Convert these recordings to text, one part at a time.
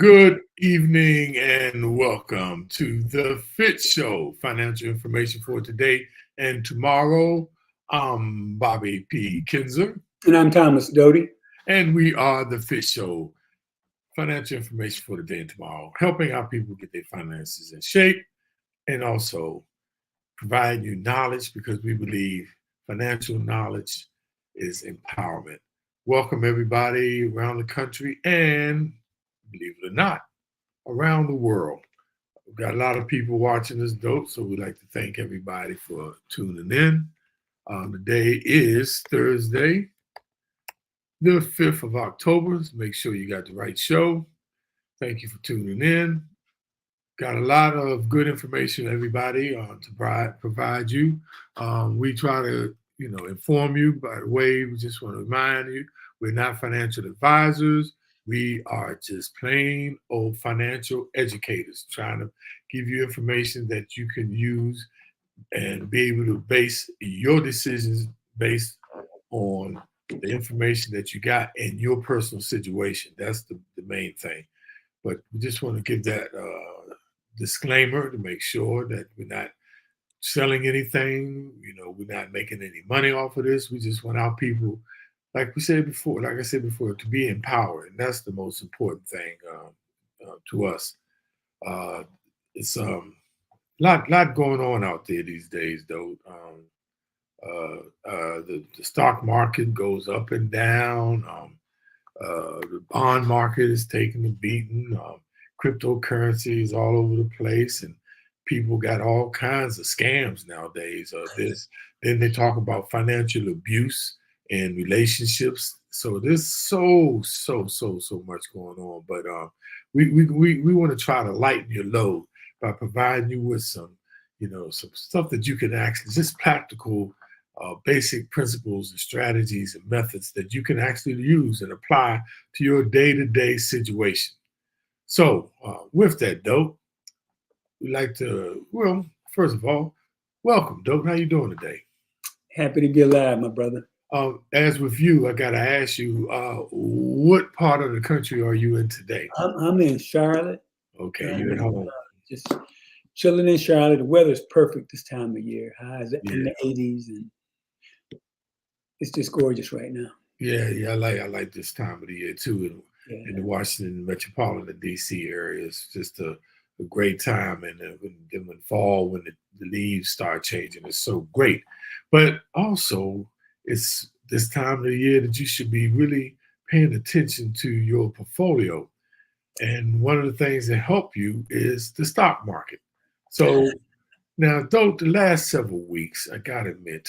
Good evening and welcome to the FITT Show. Financial information for today and tomorrow. I'm Bobby P. Kinzer, And I'm Thomas Doty. and we are the FITT Show. Financial information for today and tomorrow, helping our people get their finances in shape and also provide you knowledge because we believe financial knowledge is empowerment. Welcome everybody around the country and, believe it or not, around the world. We've got a lot of people watching this dope, so we'd like to thank everybody for tuning in. The day is Thursday, the 5th of October. So make sure you got the right show. Thank you for tuning in. Got a lot of good information, everybody, to provide you. We try to, inform you. By the way, we just want to remind you, we're not financial advisors. We are just plain old financial educators trying to give you information that you can use and be able to base your decisions based on the information that you got in your personal situation. That's the main thing. But we just want to give that disclaimer to make sure that we're not selling anything. We're not making any money off of this. We just want our people, like I said before, to be empowered. And that's the most important thing to us. It's lot going on out there these days, though. The stock market goes up and down. The bond market is taking a beating. Cryptocurrency is all over the place, and people got all kinds of scams nowadays. Then they talk about financial abuse and relationships. So there's so much going on. But we want to try to lighten your load by providing you with some stuff that you can actually just practical. Basic principles and strategies and methods that you can actually use and apply to your day-to-day situation. So with that, Dope, we'd like to, first of all, welcome, Dope. How you doing today? Happy to be alive, my brother. As with you, I got to ask you, what part of the country are you in today? I'm in Charlotte. Okay, you're at home. Just chilling in Charlotte. The weather's perfect this time of year. Highs in the 80s, and it's just gorgeous right now. Yeah, I like this time of the year too. In the Washington metropolitan DC area, it's just a great time. And when fall, when the leaves start changing, it's so great. But also, it's this time of the year that you should be really paying attention to your portfolio. And one of the things that help you is the stock market. So now, though the last several weeks, I gotta admit,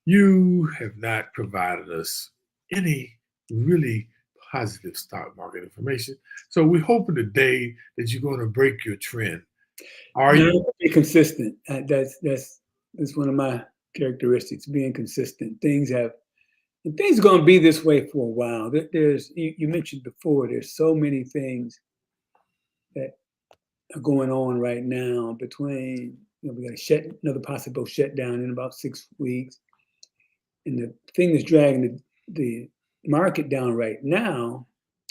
you have not provided us any really positive stock market information. So we're hoping today that you're going to break your trend. Are you? Be consistent. That's one of my characteristics, being consistent. Things are going to be this way for a while. There's you mentioned before, there's so many things that are going on right now between, we got another possible shutdown in about 6 weeks. And the thing that's dragging the market down right now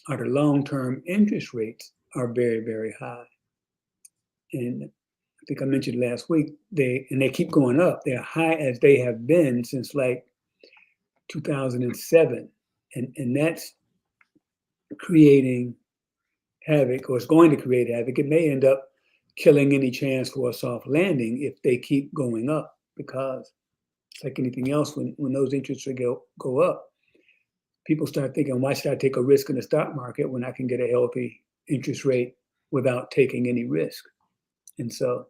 are the long-term interest rates are very, very high. And I think I mentioned last week, they keep going up. They're high as they have been since like 2007. And that's creating havoc, or it's going to create havoc. It may end up killing any chance for a soft landing if they keep going up, because like anything else, when those interest rates go up, people start thinking, why should I take a risk in the stock market when I can get a healthy interest rate without taking any risk? And so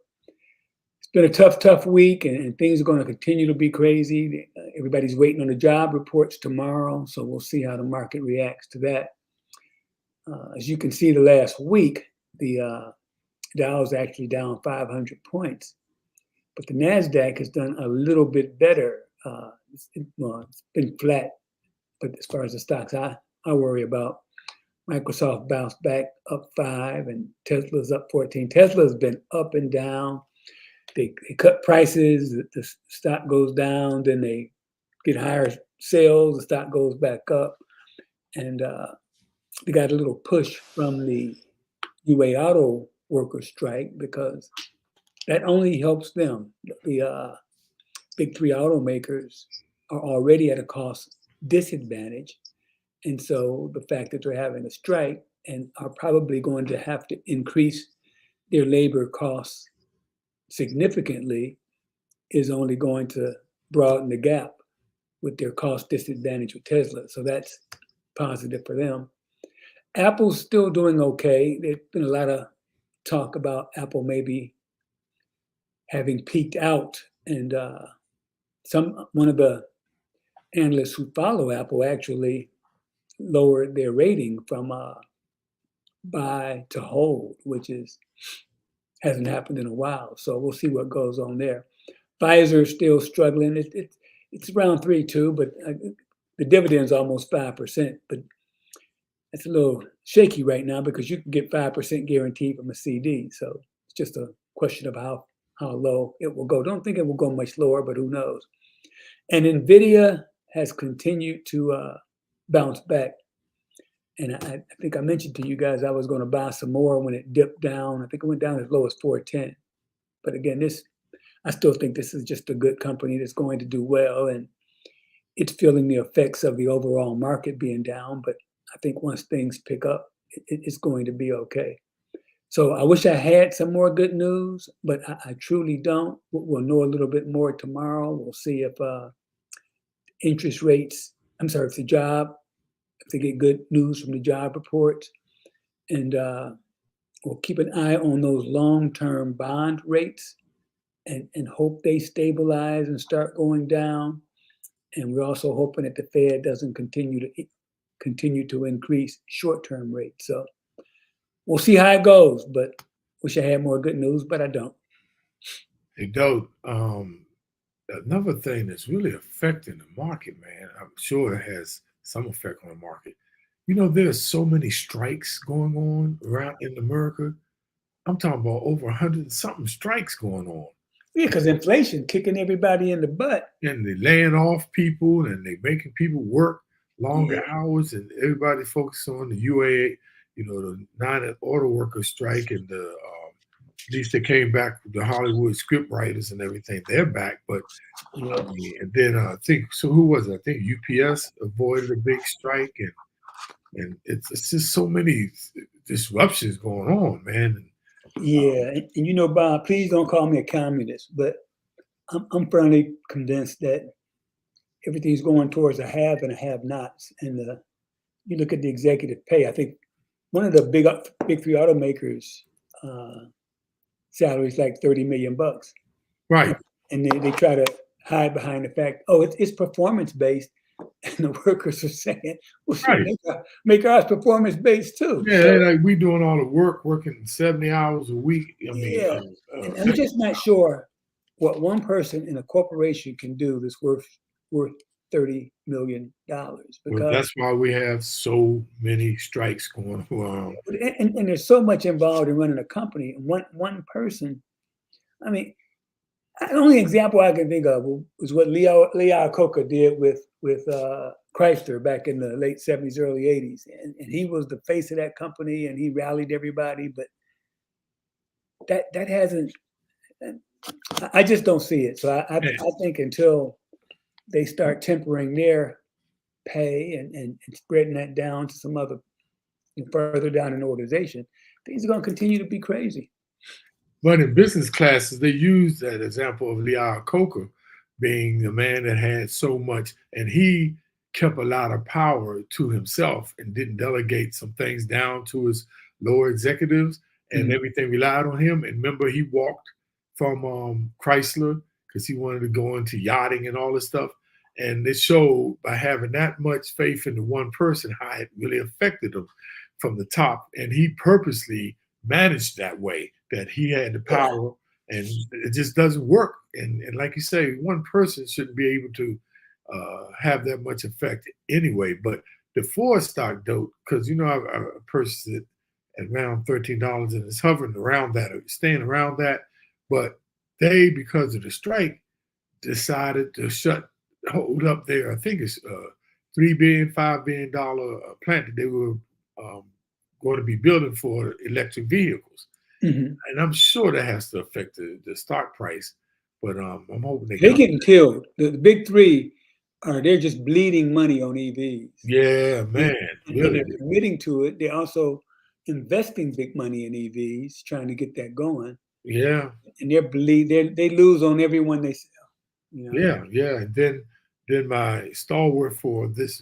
it's been a tough week, and things are going to continue to be crazy. Everybody's waiting on the job reports tomorrow, so we'll see how the market reacts to that. As you can see, the last week, the Dow is actually down 500 points. But the NASDAQ has done a little bit better. It's been flat. But as far as the stocks I worry about, Microsoft bounced back up 5 and Tesla's up 14. Tesla's been up and down. They cut prices, the stock goes down, then they get higher sales, the stock goes back up. And they got a little push from the UA auto workers strike, because that only helps them. The big three automakers are already at a cost disadvantage. And so the fact that they're having a strike and are probably going to have to increase their labor costs significantly is only going to broaden the gap with their cost disadvantage with Tesla. So that's positive for them. Apple's still doing okay. There's been a lot of talk about Apple maybe having peaked out, and one of the analysts who follow Apple actually lowered their rating from buy to hold, which hasn't happened in a while. So we'll see what goes on there. Pfizer is still struggling. It's around 3.2, but the dividend's almost 5%. But it's a little shaky right now because you can get 5% guaranteed from a CD. So it's just a question of how low it will go. Don't think it will go much lower, but who knows? And NVIDIA has continued to bounce back. And I think I mentioned to you guys I was going to buy some more when it dipped down. I think it went down as low as 410. But again, I still think this is just a good company that's going to do well, and it's feeling the effects of the overall market being down. But I think once things pick up, it's going to be okay. So I wish I had some more good news, but I truly don't. We'll know a little bit more tomorrow. We'll see if interest rates, if they get good news from the job reports. And we'll keep an eye on those long-term bond rates and hope they stabilize and start going down. And we're also hoping that the Fed doesn't continue to increase short-term rates. So we'll see how it goes, but wish I had more good news, but I don't. Hey, Doe, another thing that's really affecting the market, man, I'm sure it has some effect on the market. There's so many strikes going on around in America. I'm talking about over 100-something strikes going on. Yeah, because inflation kicking everybody in the butt. And they're laying off people, and they're making people work longer hours, and everybody focuses on the UA, the non-auto worker strike, and at least they came back with the Hollywood script writers and everything. They're back, but and then I think, so who was it? I think UPS avoided a big strike, and it's just so many disruptions going on, man. Yeah, and Bob, please don't call me a communist, but I'm firmly convinced that everything's going towards a have and a have-nots. And you look at the executive pay. I think one of the big three automakers salary is like $30 million. Right. And they try to hide behind the fact, it's performance-based. And the workers are saying, well, right. make ours performance-based too. Yeah, so, like we doing all the work, working 70 hours a week. And I'm just not sure what one person in a corporation can do that's worth $30 million. Because that's why we have so many strikes going on. And there's so much involved in running a company. And one person, I mean, the only example I can think of was what Lee Iacocca did with Chrysler back in the late 70s, early 80s. And he was the face of that company, and he rallied everybody. But that hasn't, I just don't see it. So I think until they start tempering their pay and spreading that down to some other, further down in the organization, things are going to continue to be crazy. But in business classes, they use that example of Lee Iacocca being the man that had so much, and he kept a lot of power to himself and didn't delegate some things down to his lower executives, and everything relied on him. And remember, he walked from Chrysler because he wanted to go into yachting and all this stuff. And it showed by having that much faith in the one person how it really affected him from the top. And he purposely managed that way, that he had the power, and it just doesn't work. And like you say, one person shouldn't be able to have that much effect anyway. But the Ford stock, though, because I purchased it at around $13 and it's hovering around that, or staying around that. But they, because of the strike, decided to hold up there. I think it's $3 billion, $5 billion plant that they were going to be building for electric vehicles. Mhm. And I'm sure that has to affect the stock price. But I'm hoping they They're come. getting killed. The big three they're just bleeding money on EVs. Yeah, And, man, and really. they're committing to it. They're also investing big money in EVs, trying to get that going. Yeah, And they lose on everyone they sell. You know. yeah. And then my stalwart for this,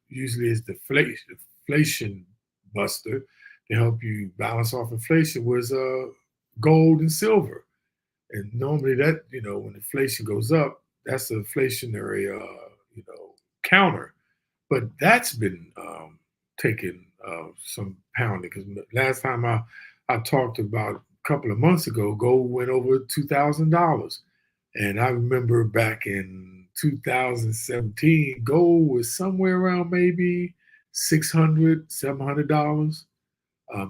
usually is the inflation buster to help you balance off inflation was gold and silver. And normally that, when inflation goes up, that's an inflationary, counter. But that's been taking some pounding because last time I talked about a couple of months ago, gold went over $2,000. And I remember back in 2017, gold was somewhere around maybe $600, $700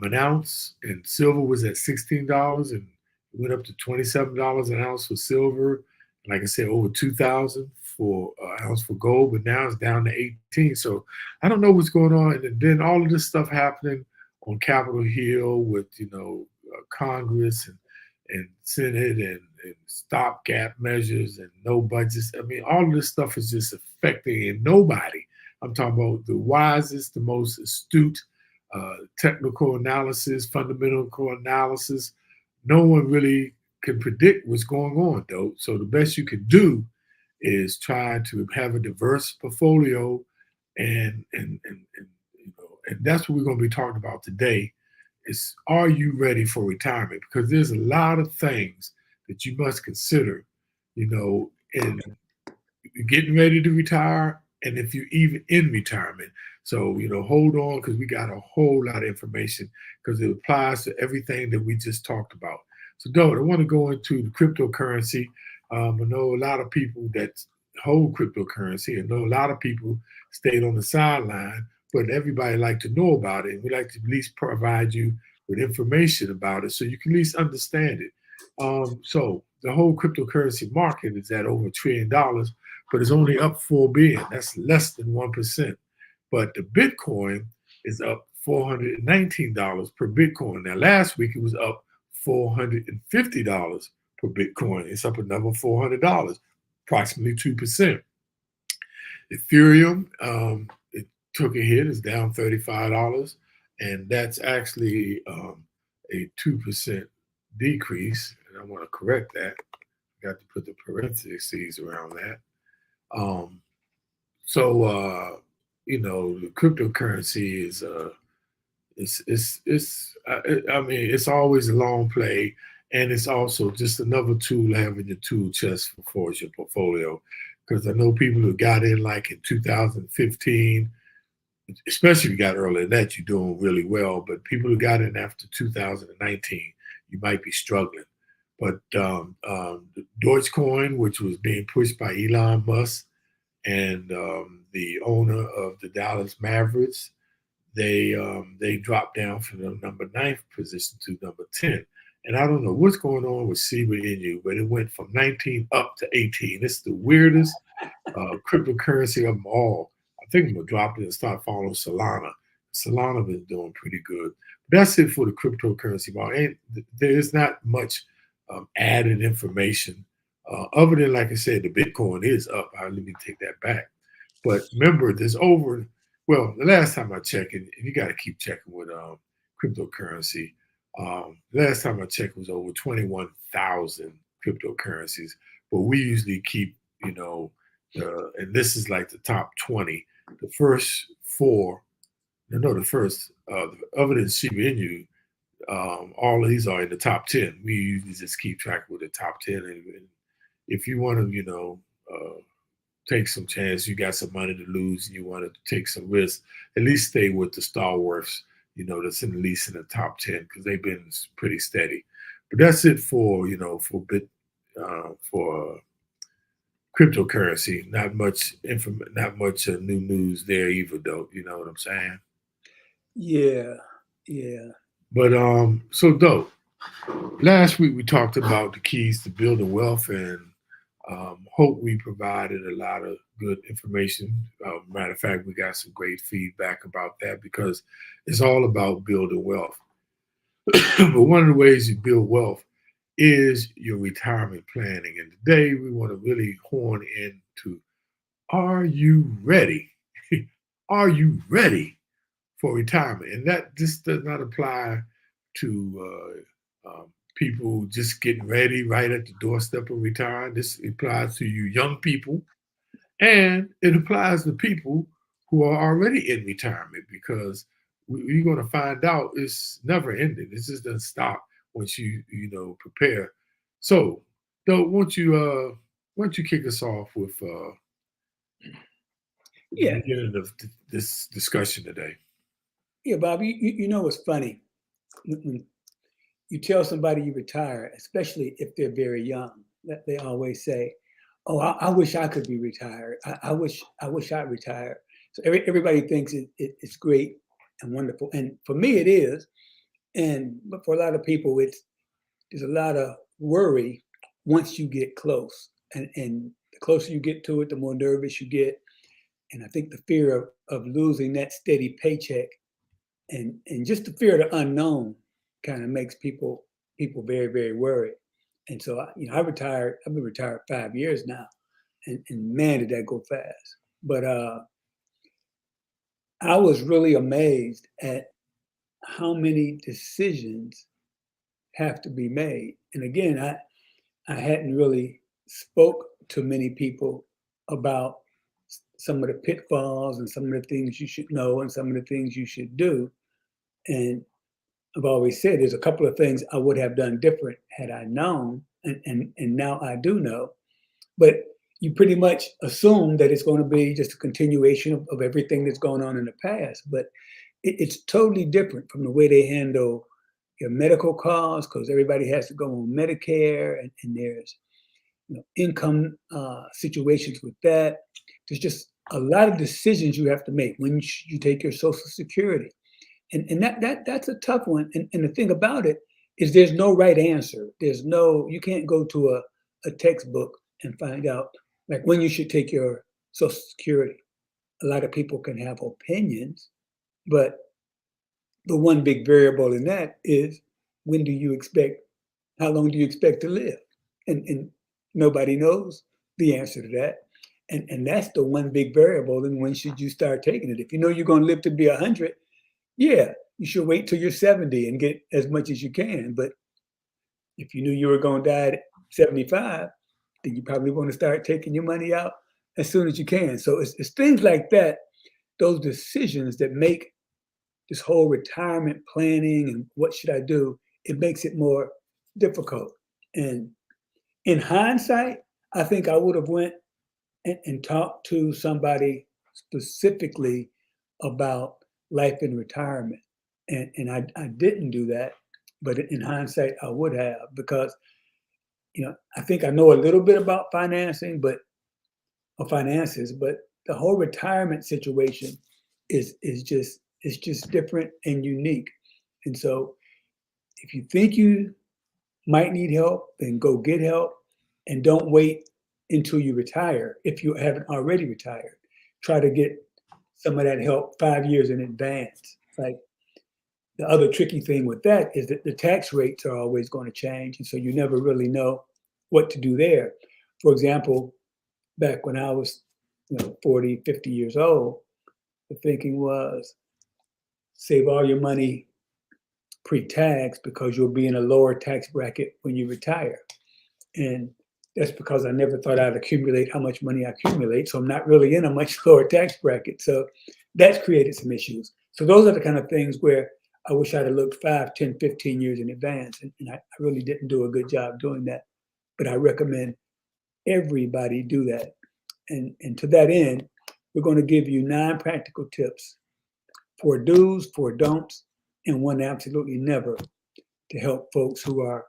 an ounce, and silver was at $16, and it went up to $27 an ounce for silver. Like I said, over 2,000 for an ounce for gold, but now it's down to 18. So I don't know what's going on. And then all of this stuff happening on Capitol Hill with Congress and Senate and stopgap measures and no budgets. I mean, all of this stuff is just affecting and nobody. I'm talking about the wisest, the most astute technical analysis, fundamental analysis. No one really can predict what's going on, though. So the best you can do is try to have a diverse portfolio, and that's what we're going to be talking about today. Is are you ready for retirement? Because there's a lot of things that you must consider, in getting ready to retire, and if you're even in retirement. So, hold on because we got a whole lot of information because it applies to everything that we just talked about. So, I want to go into the cryptocurrency. I know a lot of people that hold cryptocurrency. I know a lot of people stayed on the sideline, but everybody like to know about it. And we like to at least provide you with information about it so you can at least understand it. So the whole cryptocurrency market is at over $1 trillion, but it's only up 4 billion. That's less than 1%. But the Bitcoin is up $419 per Bitcoin. Now, last week it was up $450 per Bitcoin. It's up another $400, approximately 2%. Ethereum, it took a hit, it's down $35, and that's actually a 2% decrease. And I want to correct that. Got to put the parentheses around that. The cryptocurrency is I mean, it's always a long play, and it's also just another tool to have in your tool chest for your portfolio. Because I know people who got in like in 2015, especially if you got earlier than that, you're doing really well. But people who got in after 2019, you might be struggling. But Dogecoin, which was being pushed by Elon Musk and the owner of the Dallas Mavericks, they dropped down from the number 9th position to number 10. And I don't know what's going on with Shiba Inu, but it went from 19 up to 18. It's the weirdest cryptocurrency of them all. I think I'm going to drop it and start following Solana. Solana been doing pretty good. That's it for the cryptocurrency market. There's not much added information other than, like I said, the Bitcoin is up. Let me take that back. But remember, the last time I checked, and you got to keep checking with cryptocurrency. Last time I checked was over 21,000 cryptocurrencies, but we usually keep, and this is like the top 20. The first four, the first, other than Shiba Inu, all of these are in the top 10. We usually just keep track with the top 10. And if you want to, take some chance, you got some money to lose, and you want to take some risks, at least stay with the stalwarts, that's at least in the top 10 because they've been pretty steady. But that's it for cryptocurrency. Not much new news there either, though. You know what I'm saying? Yeah. But so dope. Last week we talked about the keys to building wealth, and Hope we provided a lot of good information. Matter of fact, we got some great feedback about that because it's all about building wealth. But one of the ways you build wealth is your retirement planning. And today we want to really horn into, are you ready? Are you ready for retirement? And that this does not apply to people just getting ready right at the doorstep of retiring. This applies to you young people, and it applies to people who are already in retirement because you're going to find out it's never ending. It just doesn't stop once you prepare. So, though, won't you kick us off with the Yeah, beginning of this discussion today? yeah, Bob. You know what's funny? When you tell somebody you retire, especially if they're very young, that they always say, "Oh, I wish I could be retired. I wish I'd retire." So everybody thinks it's great and wonderful, and for me it is. And but for a lot of people, there's a lot of worry once you get close, and the closer you get to it, the more nervous you get. And I think the fear of losing that steady paycheck and just the fear of the unknown kind of makes people very, very worried. And so I retired. I've been retired 5 years now, and man, did that go fast. But I was really amazed at how many decisions have to be made. And again, I hadn't really spoke to many people about some of the pitfalls and some of the things you should know and some of the things you should do. And I've always said there's a couple of things I would have done different had I known, and now I do know. But you pretty much assume that it's going to be just a continuation of everything that's going on in the past. But it's totally different from the way they handle your medical costs because everybody has to go on Medicare, and there's income situations with that. There's just a lot of decisions you have to make when you take your Social Security, and that's a tough one. And the thing about it is, there's no right answer. You can't go to a textbook and find out like when you should take your Social Security. A lot of people can have opinions, but the one big variable in that is when do you expect, how long do you expect to live? And nobody knows the answer to that. And that's the one big variable. And when should you start taking it? If you know you're going to live to be 100, yeah, you should wait till you're 70 and get as much as you can. But if you knew you were going to die at 75, then you probably want to start taking your money out as soon as you can. So it's things like that, those decisions that make this whole retirement planning and what should I do, it makes it more difficult. And in hindsight, I think I would have went and talked to somebody specifically about life in retirement. And I didn't do that, but in hindsight, I would have because, I think I know a little bit about finances, but the whole retirement situation is just different and unique. And so if you think you might need help, then go get help and don't wait until you retire if you haven't already retired. Try to get some of that help 5 years in advance. Like the other tricky thing with that is that the tax rates are always going to change. And so you never really know what to do there. For example, back when I was 40, 50 years old, the thinking was save all your money pre-tax because you'll be in a lower tax bracket when you retire. And that's because I never thought I'd accumulate how much money I accumulate. So I'm not really in a much lower tax bracket. So that's created some issues. So those are the kind of things where I wish I'd have looked 5, 10, 15 years in advance. And I really didn't do a good job doing that. But I recommend everybody do that. And to that end, we're going to give you 9 practical tips, 4 do's, 4 don'ts, and 1 absolutely never to help folks who are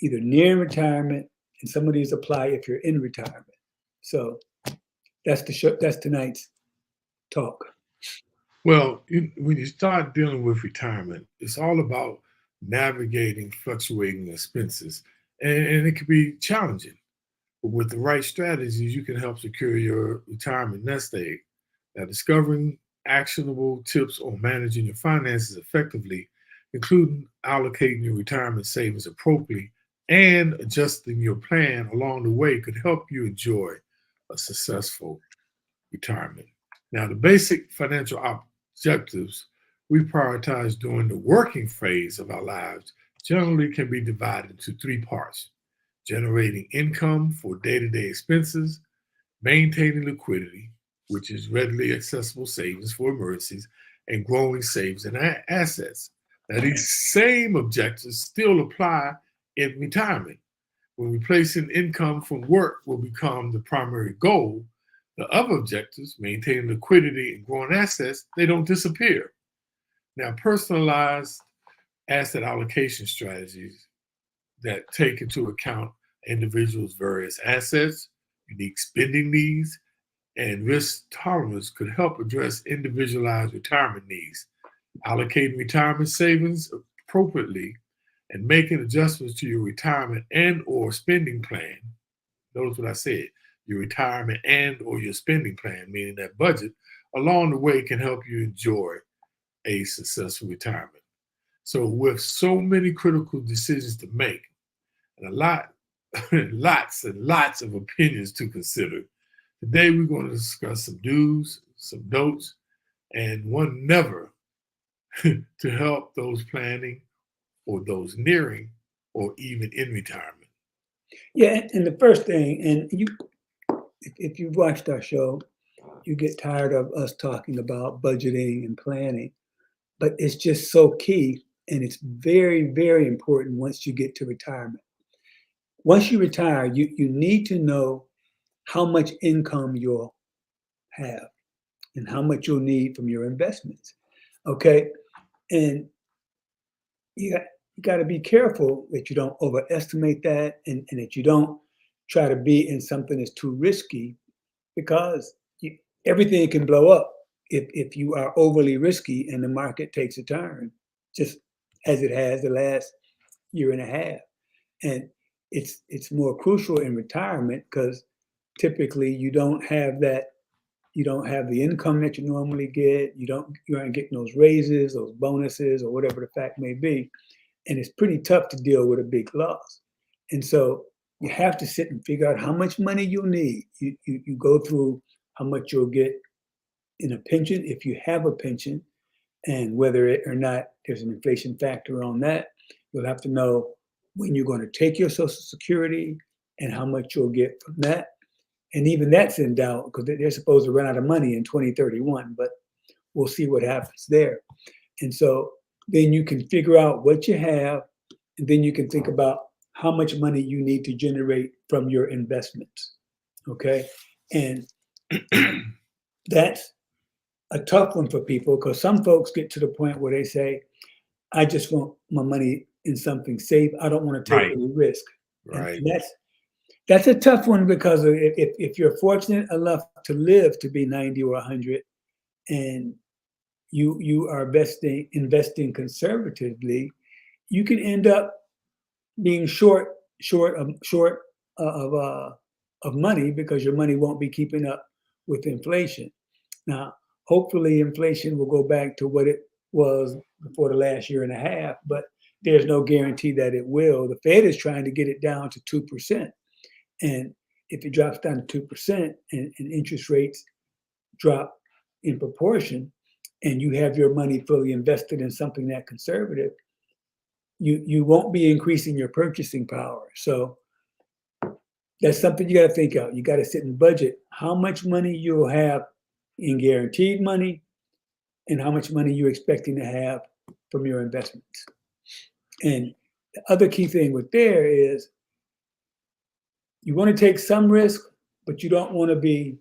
either near retirement, and some of these apply if you're in retirement. So that's the show. That's tonight's talk. Well, when you start dealing with retirement, it's all about navigating fluctuating expenses, and it can be challenging. But with the right strategies, you can help secure your retirement nest egg. Now, discovering actionable tips on managing your finances effectively, including allocating your retirement savings appropriately and adjusting your plan along the way, could help you enjoy a successful retirement. Now, the basic financial objectives we prioritize during the working phase of our lives generally can be divided into three parts: generating income for day to day expenses, maintaining liquidity, which is readily accessible savings for emergencies, and growing savings and assets. Now, these same objectives still apply in retirement. When replacing income from work will become the primary goal, the other objectives, maintaining liquidity and growing assets, they don't disappear. Now, personalized asset allocation strategies that take into account individuals' various assets, unique spending needs, and risk tolerance could help address individualized retirement needs. Allocating retirement savings appropriately and making adjustments to your retirement and or spending plan. Notice what I said, your retirement and or your spending plan, meaning that budget, along the way can help you enjoy a successful retirement. So with so many critical decisions to make and lots and lots of opinions to consider, today we're going to discuss some do's, some don'ts, and one never to help those planning or those nearing or even in retirement. Yeah, and the first thing, and if you've watched our show, you get tired of us talking about budgeting and planning, but it's just so key, and it's very, very important once you get to retirement. Once you retire, you need to know how much income you'll have and how much you'll need from your investments. Okay. And you got to be careful that you don't overestimate that, and that you don't try to be in something that's too risky, because everything can blow up if you are overly risky and the market takes a turn, just as it has the last year and a half. And it's more crucial in retirement because typically you don't have the income that you normally get. You aren't getting those raises, those bonuses, or whatever the fact may be. And it's pretty tough to deal with a big loss. And so you have to sit and figure out how much money you'll need. You go through how much you'll get in a pension, if you have a pension, and whether it or not there's an inflation factor on that. You'll have to know when you're going to take your Social Security and how much you'll get from that. And even that's in doubt because they're supposed to run out of money in 2031, but we'll see what happens there. And so then you can figure out what you have, and then you can think about how much money you need to generate from your investments. Okay. And that's a tough one for people because some folks get to the point where they say, I just want my money in something safe. I don't want to take any risk. Right. And that's a tough one because if you're fortunate enough to live to be 90 or 100 and you are investing conservatively, you can end up being short of money because your money won't be keeping up with inflation. Now, hopefully inflation will go back to what it was before the last year and a half, but there's no guarantee that it will. The Fed is trying to get it down to 2%. And if it drops down to 2% and interest rates drop in proportion, and you have your money fully invested in something that conservative, you won't be increasing your purchasing power. So that's something you got to think out. You got to sit and budget how much money you'll have in guaranteed money and how much money you're expecting to have from your investments. And the other key thing with there is you want to take some risk, but you don't want to be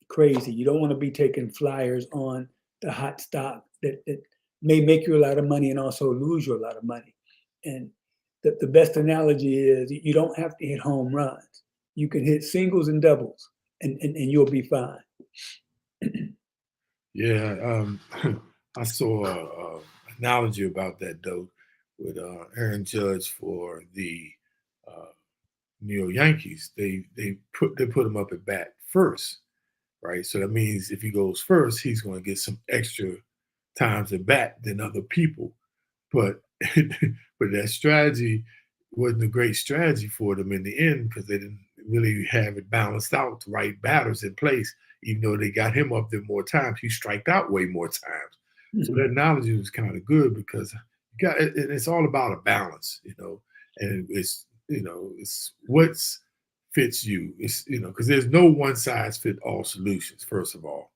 crazy. You don't want to be taking flyers on the hot stock that may make you a lot of money and also lose you a lot of money. And the best analogy is you don't have to hit home runs. You can hit singles and doubles and you'll be fine. Yeah, I saw an analogy about that, though, with Aaron Judge for the New York Yankees, they put him up at bat first, right? So that means if he goes first, he's going to get some extra times at bat than other people. But but that strategy wasn't a great strategy for them in the end because they didn't really have it balanced out, the right batters in place. Even though they got him up there more times, he striked out way more times. So Mhm. that analogy was kind of good because you got it's all about a balance, and it's what's fits you. It's because there's no one size fit all solutions. First of all,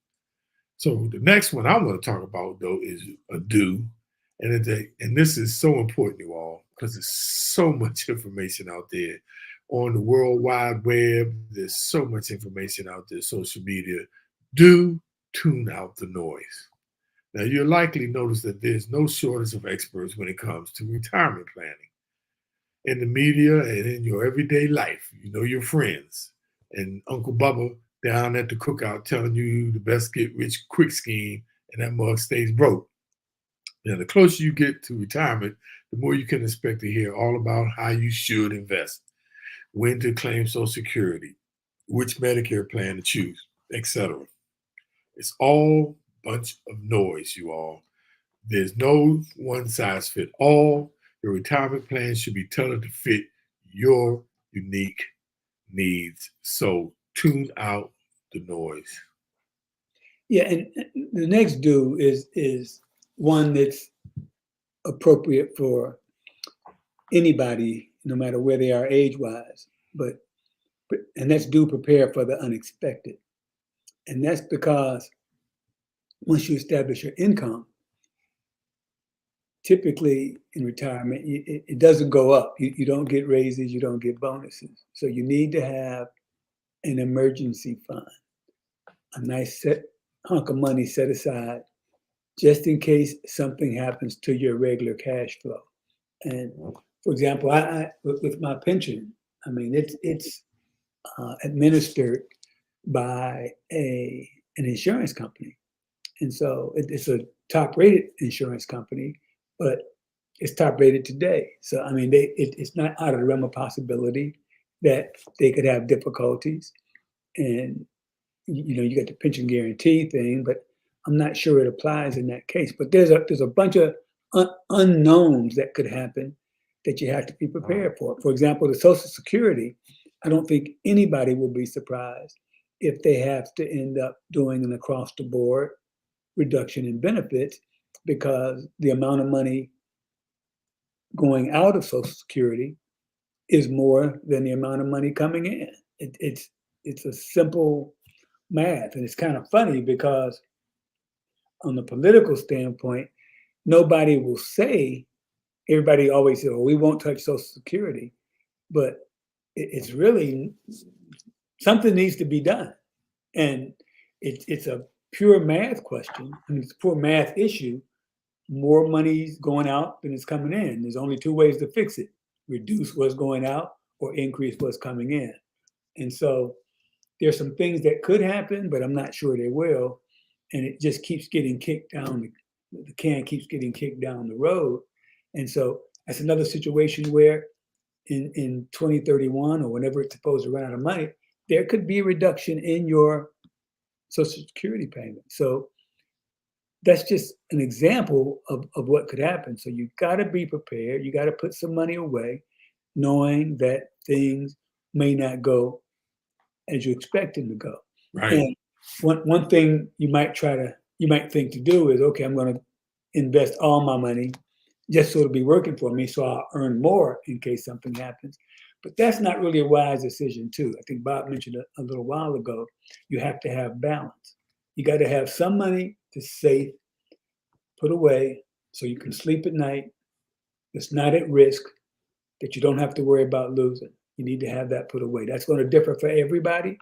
so the next one I want to talk about though is a do, and this is so important, you all, because there's so much information out there on the World Wide Web. There's so much information out there, social media. Do tune out the noise. Now you'll likely notice that there's no shortage of experts when it comes to retirement planning. In the media and in your everyday life, your friends and Uncle Bubba down at the cookout telling you the best get rich quick scheme, and that mug stays broke. Now, the closer you get to retirement, the more you can expect to hear all about how you should invest, when to claim Social Security, which Medicare plan to choose, etc. It's all a bunch of noise, you all. There's no one size fit all. Your retirement plan should be tailored to fit your unique needs. So tune out the noise. Yeah, and the next do is one that's appropriate for anybody, no matter where they are age-wise. And that's do prepare for the unexpected. And that's because once you establish your income, typically in retirement, it doesn't go up. You don't get raises, you don't get bonuses. So you need to have an emergency fund, a nice hunk of money set aside just in case something happens to your regular cash flow. And for example, I with my pension, I mean it's administered by an insurance company, and so it's a top rated insurance company, but it's top rated today. So I mean, it's not out of the realm of possibility that they could have difficulties, and you got the pension guarantee thing, but I'm not sure it applies in that case. But there's a bunch of unknowns that could happen that you have to be prepared for. For example, the Social Security, I don't think anybody will be surprised if they have to end up doing an across the board reduction in benefits because the amount of money going out of Social Security is more than the amount of money coming in. It's a simple math, and it's kind of funny because on the political standpoint, nobody will say. Everybody always says, "Oh, we won't touch Social Security," but it's really something needs to be done, and it's a pure math question. I mean, it's a pure math issue. More money's going out than is coming in. There's only two ways to fix it: reduce what's going out or increase what's coming in. And so there's some things that could happen, but I'm not sure they will. And it just keeps getting kicked down. The can keeps getting kicked down the road. And so that's another situation where in 2031 or whenever it's supposed to run out of money, there could be a reduction in your Social Security payment. So that's just an example of what could happen. So you got to be prepared. You got to put some money away, knowing that things may not go as you expect them to go. Right. And one thing you might think to do is, okay, I'm going to invest all my money just so it'll be working for me, so I'll earn more in case something happens. But that's not really a wise decision, too. I think Bob mentioned a little while ago, you have to have balance. You got to have some money to save, put away, so you can sleep at night. It's not at risk, that you don't have to worry about losing. You need to have that put away. That's going to differ for everybody,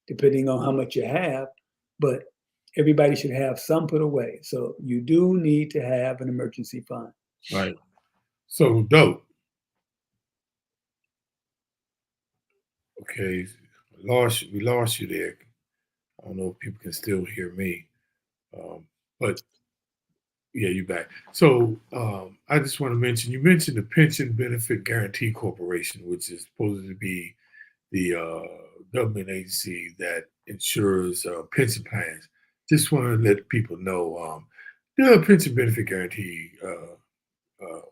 depending on how much you have, but everybody should have some put away. So you do need to have an emergency fund. Right. So dope. Okay. We lost you there. I don't know if people can still hear me. But yeah, you back. So I just want to mention, you mentioned the Pension Benefit Guaranty Corporation, which is supposed to be the government agency that insures pension plans. Just want to let people know the Pension Benefit Guarantee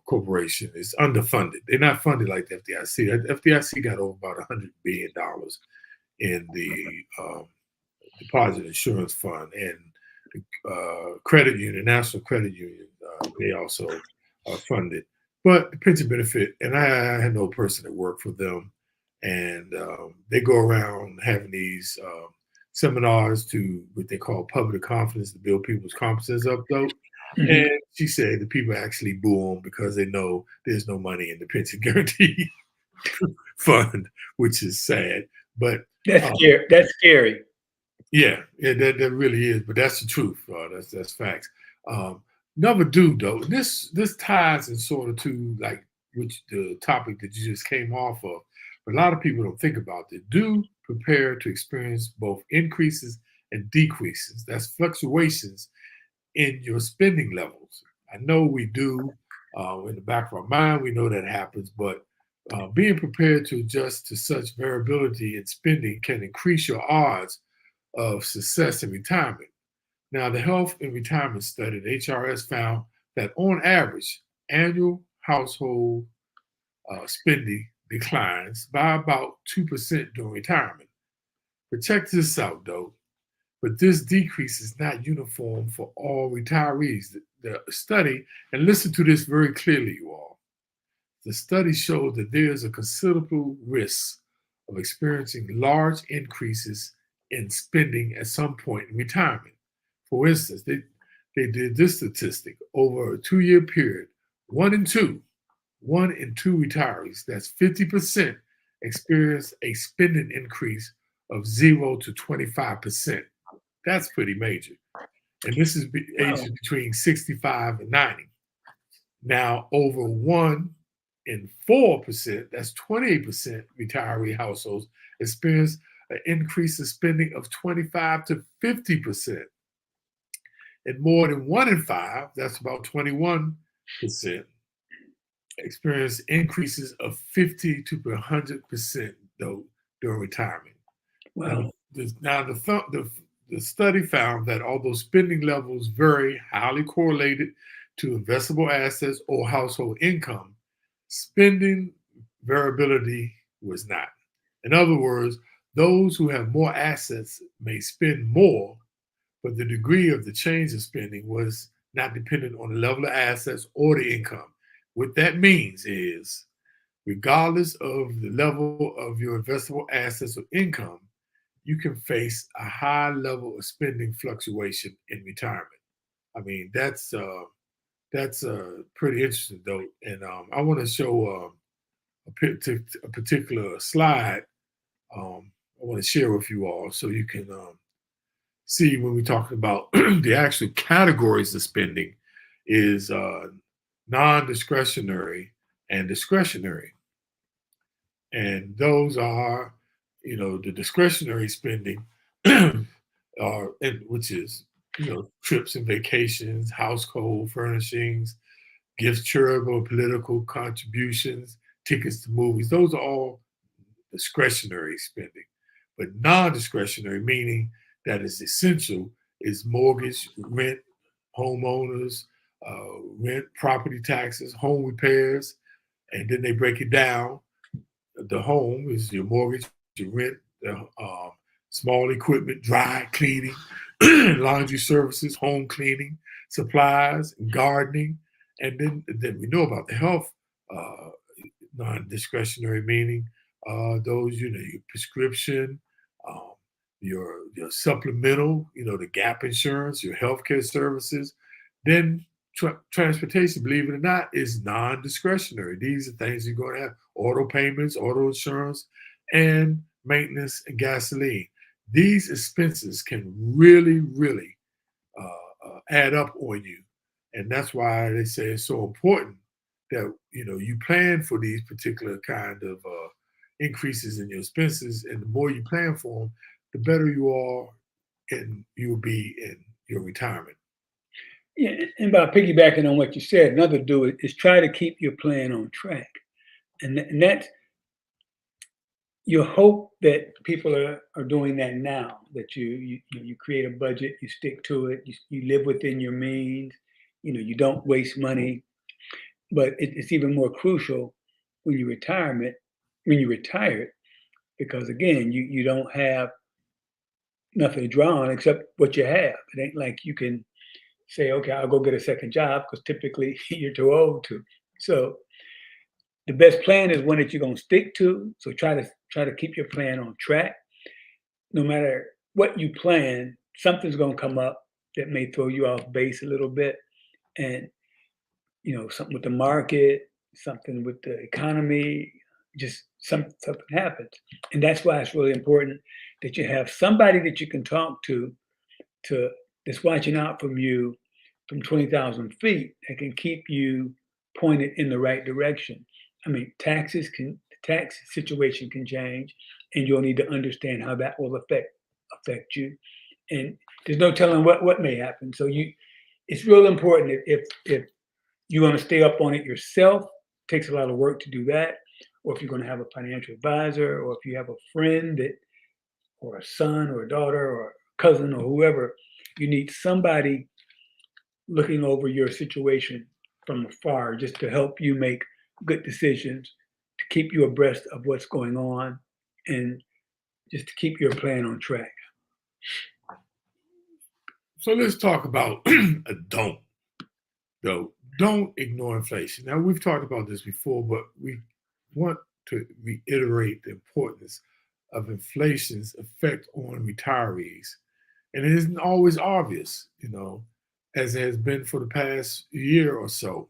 Corporation is underfunded. They're not funded like the FDIC. The FDIC got over about $100 billion in the Deposit Insurance Fund, and the credit union, National Credit Union, they also are funded. But the pension benefit, and I had no person that worked for them, and they go around having these seminars to what they call public confidence, to build people's confidence up, though. Mhm. And she said the people actually boo them because they know there's no money in the pension guarantee fund, which is sad. But That's scary. That's scary. yeah, that really is. But that's the truth. That's facts. Never do though. This ties in sort of to like which the topic that you just came off of. But a lot of people don't think about it. Do prepare to experience both increases and decreases. That's fluctuations in your spending levels. I know we do in the back of our mind, we know that happens, but being prepared to adjust to such variability in spending can increase your odds of success in retirement. Now, the Health and Retirement Study, the HRS, found that on average, annual household spending declines by about 2% during retirement. But check this out, though. But this decrease is not uniform for all retirees. The study, and listen to this very clearly, you all. The study showed that there is a considerable risk of experiencing large increases in spending at some point in retirement. For instance, they did this statistic over a 2-year period. One in two retirees, that's 50%, experienced a spending increase of 0 to 25%. That's pretty major. And this is ages between 65 and 90. Now, over 1 in 4%, that's 28% retiree households, experience an increase in spending of 25 to 50%. And more than 1 in 5, that's about 21%, experience increases of 50 to 100% though during retirement. Wow. Now the study found that although spending levels vary highly correlated to investable assets or household income, spending variability was not. In other words, those who have more assets may spend more, but the degree of the change in spending was not dependent on the level of assets or the income. What that means is, regardless of the level of your investable assets or income, you can face a high level of spending fluctuation in retirement. I mean, that's pretty interesting though, and I want to show a particular slide. I want to share with you all so you can see when we're talking about the actual categories of spending is non-discretionary and discretionary, and those are, the discretionary spending which is, trips and vacations, household furnishings, gifts, charitable, political contributions, tickets to movies. Those are all discretionary spending. But non-discretionary, meaning that is essential, is mortgage, rent, homeowners, rent, property taxes, home repairs, and then they break it down. The home is your mortgage, your rent, small equipment, dry cleaning, laundry services, home cleaning, supplies, gardening, and then we know about the health non-discretionary, meaning those, your prescription, um, your supplemental, the gap insurance, your healthcare services. Then transportation, believe it or not, is non-discretionary. These are things you're going to have: auto payments, auto insurance, and maintenance and gasoline. These expenses can really, really add up on you, and that's why they say it's so important that you plan for these particular kind of increases in your expenses, and the more you plan for them, the better you are, and you'll be in your retirement. Yeah, and by piggybacking on what you said, another is try to keep your plan on track, and that's you hope that people are doing that now, that you create a budget, you stick to it, you live within your means, you don't waste money. But it's even more crucial when you retire, because again, you don't have nothing to draw on except what you have. It ain't like you can say, okay, I'll go get a second job, because typically you're too old to. So the best plan is one that you're gonna stick to. So try to keep your plan on track. No matter what you plan, something's gonna come up that may throw you off base a little bit. And something with the market, something with the economy, just something happens. And that's why it's really important that you have somebody that you can talk to that's watching out from you from 20,000 feet, that can keep you pointed in the right direction. I mean, tax situation can change, and you'll need to understand how that will affect you. And there's no telling what may happen. So it's real important if you want to stay up on it yourself. It takes a lot of work to do that. Or if you're going to have a financial advisor, or if you have a friend or a son or a daughter or a cousin or whoever, you need somebody looking over your situation from afar, just to help you make good decisions, to keep you abreast of what's going on, and just to keep your plan on track. So let's talk about a don't. Though, don't ignore inflation. Now, we've talked about this before, but we want to reiterate the importance of inflation's effect on retirees. And it isn't always obvious, as it has been for the past year or so.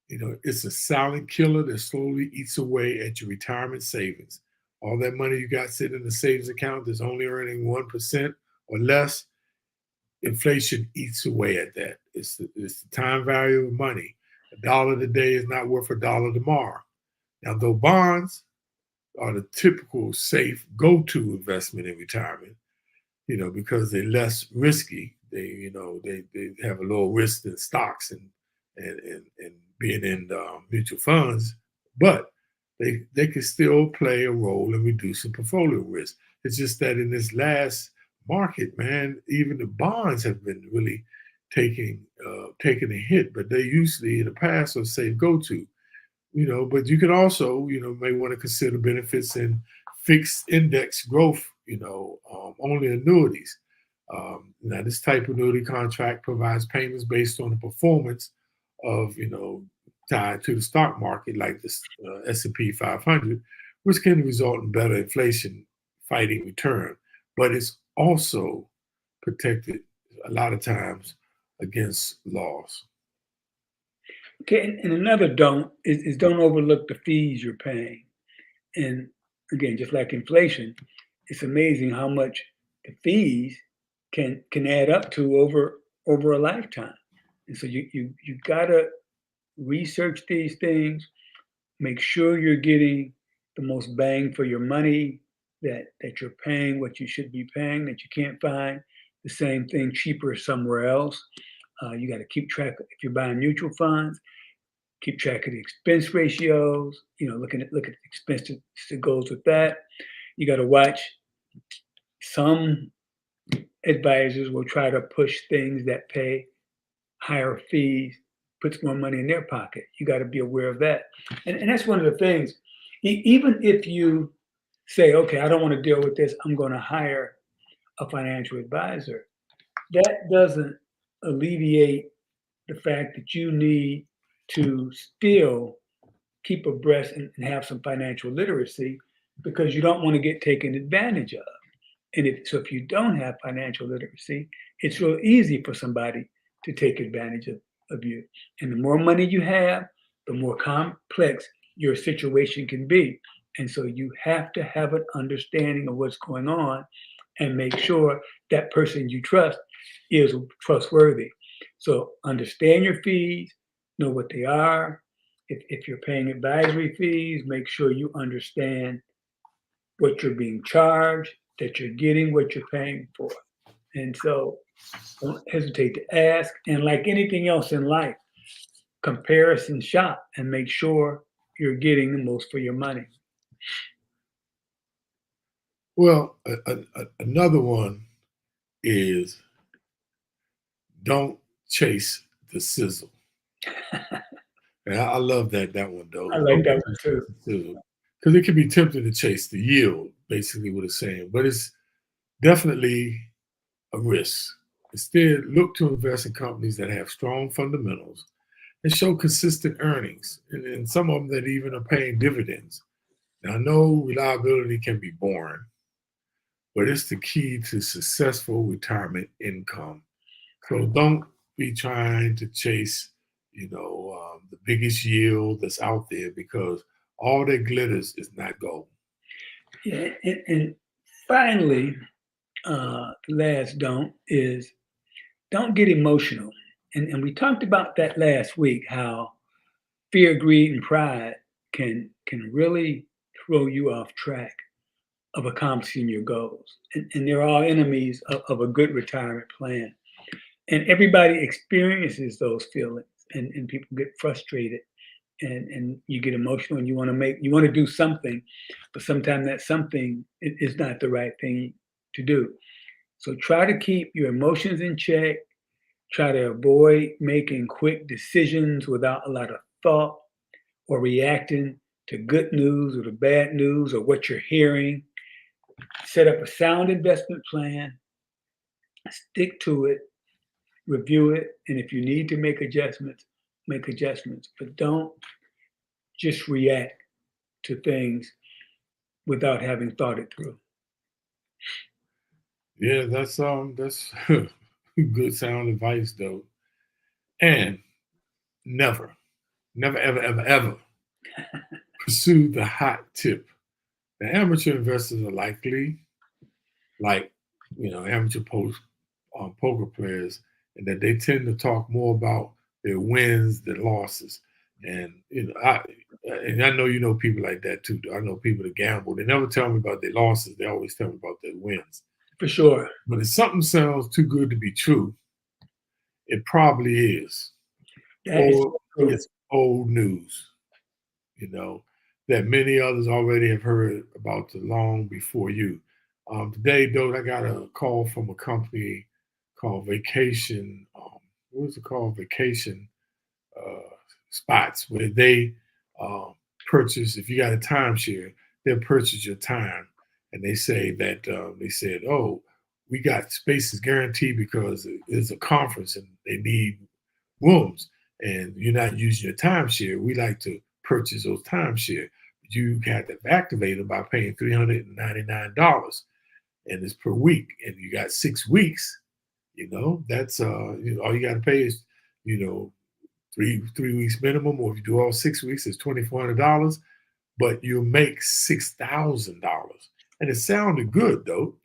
It's a silent killer that slowly eats away at your retirement savings. All that money you got sitting in the savings account that's only earning 1% or less, inflation eats away at that. It's the time value of money. $1 today is not worth $1 tomorrow. Now, though bonds are the typical safe go-to investment in retirement, because they're less risky. They have a lower risk than stocks and being in mutual funds, but they can still play a role in reducing portfolio risk. It's just that in this last market, man, even the bonds have been really taking a hit, but they usually in the past are safe go-to. But you can also, may want to consider benefits in fixed index growth, only annuities. Now, this type of annuity contract provides payments based on the performance of, tied to the stock market, like the S&P 500, which can result in better inflation fighting return. But it's also protected a lot of times against loss. Okay, and another don't is don't overlook the fees you're paying. And again, just like inflation, it's amazing how much the fees can add up to over a lifetime. And so you gotta research these things, make sure you're getting the most bang for your money, that you're paying what you should be paying, that you can't find the same thing cheaper somewhere else. You got to keep track, if you're buying mutual funds, keep track of the expense ratios, look at the expense that goes with that. You got to watch. Some advisors will try to push things that pay higher fees, puts more money in their pocket. You got to be aware of that. And that's one of the things. Even if you say, okay, I don't want to deal with this, I'm going to hire a financial advisor, that doesn't alleviate the fact that you need to still keep abreast and have some financial literacy, because you don't want to get taken advantage of. And if you don't have financial literacy, it's real easy for somebody to take advantage of you. And the more money you have, the more complex your situation can be. And so you have to have an understanding of what's going on and make sure that person you trust is trustworthy. So understand your fees, know what they are. If you're paying advisory fees, make sure you understand what you're being charged, that you're getting what you're paying for. And so don't hesitate to ask. And like anything else in life, comparison shop and make sure you're getting the most for your money. Well, another one is don't chase the sizzle. And I love that one though. I like Don't that one chase too. the sizzle. Because it can be tempting to chase the yield, basically what it's saying. But it's definitely a risk. Instead, look to invest in companies that have strong fundamentals and show consistent earnings, and some of them that even are paying dividends. Now, I know reliability can be boring, but it's the key to successful retirement income. So don't be trying to chase, the biggest yield that's out there because all that glitters is not gold. Yeah, and finally, the last don't is don't get emotional. And we talked about that last week, how fear, greed, and pride can really throw you off track of accomplishing your goals. And they're all enemies of a good retirement plan. And everybody experiences those feelings, and people get frustrated, and you get emotional, and you want to do something, but sometimes that something is not the right thing to do. So try to keep your emotions in check. Try to avoid making quick decisions without a lot of thought or reacting to good news or the bad news or what you're hearing. Set up a sound investment plan, stick to it, review it, and if you need to make adjustments, make adjustments. But don't just react to things without having thought it through. Yeah, that's good sound advice though. And never, never, ever, ever, ever pursue the hot tip. The amateur investors are likely like amateur poker players, and that they tend to talk more about their wins than losses. And I know people like that too. I know people that gamble. They never tell me about their losses. They always tell me about their wins. For sure. But if something sounds too good to be true, it probably is, That is or true. it's old news. That many others already have heard about the long before you. Today, though, I got a call from a company called Vacation. What was it called? Vacation uh, Spots, where they purchase. If you got a timeshare, they'll purchase your time, and they say that they said, "Oh, we got spaces guaranteed because it's a conference and they need rooms, and you're not using your timeshare. We like to purchase those timeshare. You have to activate them by paying $399, and it's per week, and you got 6 weeks. That's all you got to pay is you know 3 weeks minimum, or if you do all 6 weeks, it's $2,400. But you'll make $6,000, and it sounded good though,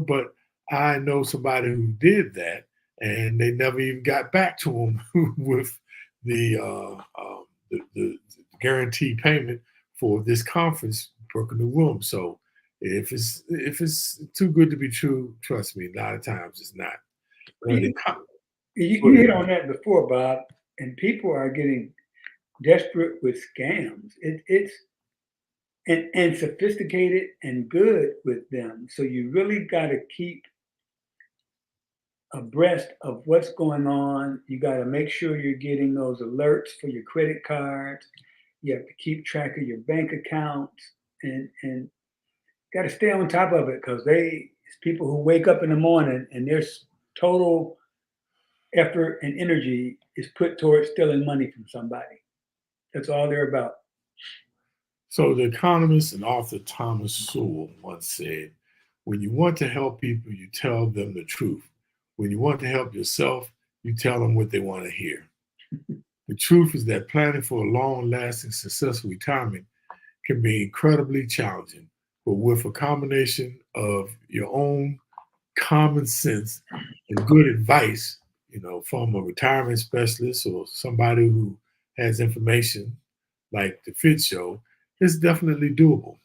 But I know somebody who did that, and they never even got back to them with the guaranteed payment for this conference booking the room. So if it's too good to be true, trust me, a lot of times it's not. When You, it com- you hit on that before, Bob, and people are getting desperate with scams. It's and sophisticated and good with them. So you really got to keep abreast of what's going on. You got to make sure you're getting those alerts for your credit cards. You have to keep track of your bank accounts, and got to stay on top of it, because it's people who wake up in the morning and their total effort and energy is put towards stealing money from somebody. That's all they're about. so the economist and author Thomas Sowell once said, "When you want to help people, you tell them the truth. When you want to help yourself, you tell them what they want to hear." The truth is that planning for a long-lasting, successful retirement can be incredibly challenging, but with a combination of your own common sense and good advice, from a retirement specialist or somebody who has information like the FITT Show, it's definitely doable.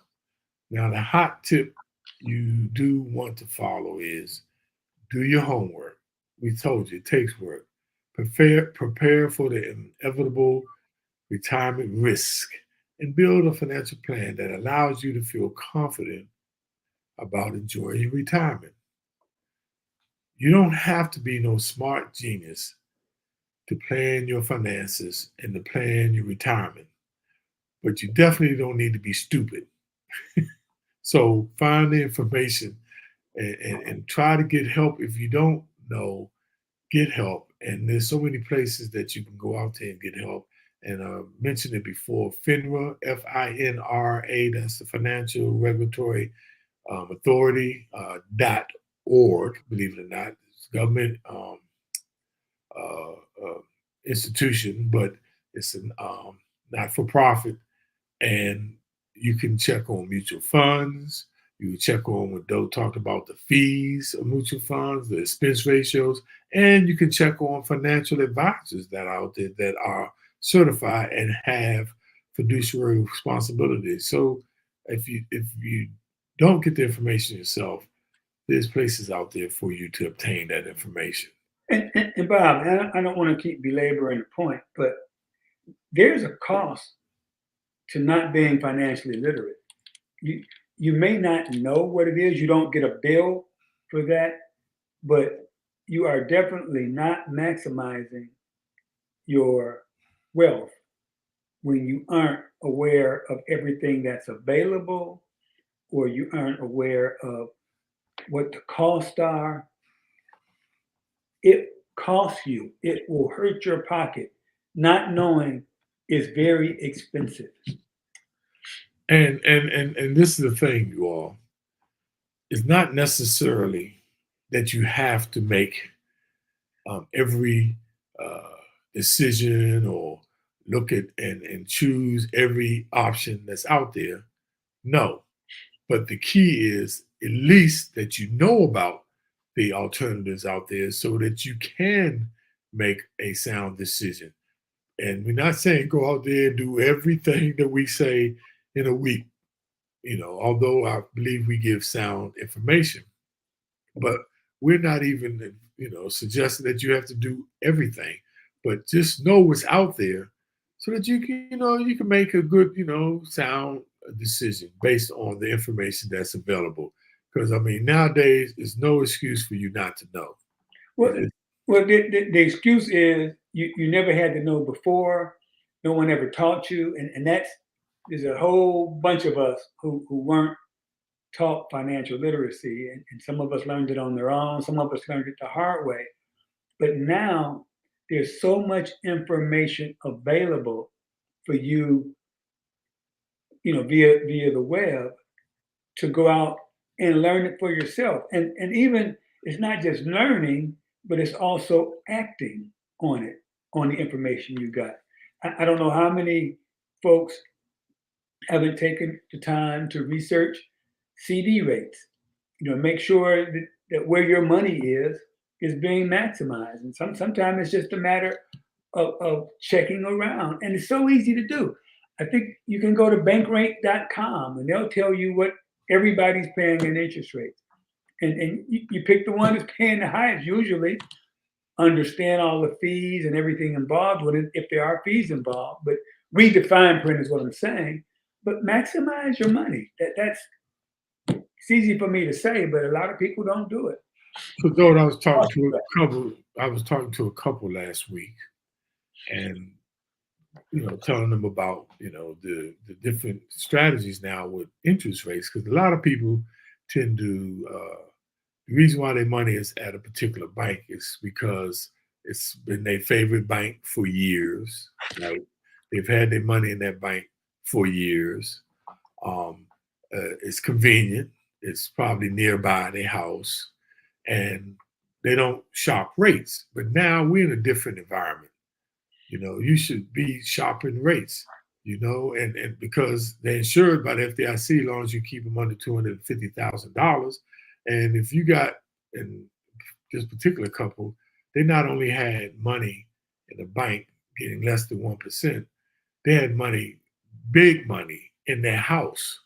Now, the hot tip you do want to follow is do your homework. We told you it takes work. Prepare for the inevitable retirement risk, and build a financial plan that allows you to feel confident about enjoying retirement. You don't have to be no smart genius to plan your finances and to plan your retirement, but you definitely don't need to be stupid. So find the information and try to get help. If you don't know, get help. And there's so many places that you can go out there and get help. And I mentioned it before, FINRA, FINRA, that's the Financial Regulatory Authority .org, believe it or not. It's a government uh, institution, but it's a not-for-profit. And you can check on mutual funds. You can check on what Doe talked about, the fees of mutual funds, the expense ratios, and you can check on financial advisors that are out there that are certified and have fiduciary responsibilities. So if you don't get the information yourself, there's places out there for you to obtain that information. And Bob, I don't want to keep belaboring the point, but there's a cost to not being financially literate. You may not know what it is. You don't get a bill for that, but you are definitely not maximizing your wealth when you aren't aware of everything that's available, or you aren't aware of what the costs are. It costs you. It will hurt your pocket. Not knowing is very expensive. And this is the thing, you all. It's not necessarily that you have to make every decision or look at and choose every option that's out there. No, but the key is at least that you know about the alternatives out there so that you can make a sound decision. And we're not saying go out there and do everything that we say in a week, although I believe we give sound information, but we're not even, suggesting that you have to do everything, but just know what's out there so that you can, you can make a good, sound decision based on the information that's available. Because I mean, nowadays, there's no excuse for you not to know. Well, the excuse is you never had to know before. No one ever taught you, and there's a whole bunch of us who weren't taught financial literacy, and some of us learned it on their own. Some of us learned it the hard way. But now there's so much information available for you, via the web, to go out and learn it for yourself. And even it's not just learning, but it's also acting on it, on the information you got. I don't know how many folks haven't taken the time to research CD rates. Make sure that where your money is being maximized. And sometimes it's just a matter of checking around. And it's so easy to do. I think you can go to bankrate.com and they'll tell you what everybody's paying in interest rates. And you pick the one that's paying the highest usually. Understand all the fees and everything involved with it, if there are fees involved. But read the fine print is what I'm saying. But maximize your money. That's it's easy for me to say, but a lot of people don't do it. So, though, I was talking to a couple last week, and telling them about the different strategies now with interest rates, because a lot of people tend to the reason why their money is at a particular bank is because it's been their favorite bank for years. Right? They've had their money in that bank for years. It's convenient. It's probably nearby their house, and they don't shop rates. But now we're in a different environment. You should be shopping rates. And because they're insured by the FDIC, as long as you keep them under $250,000. And if you got, in this particular couple, they not only had money in the bank getting less than 1%, they had money, big money in their house.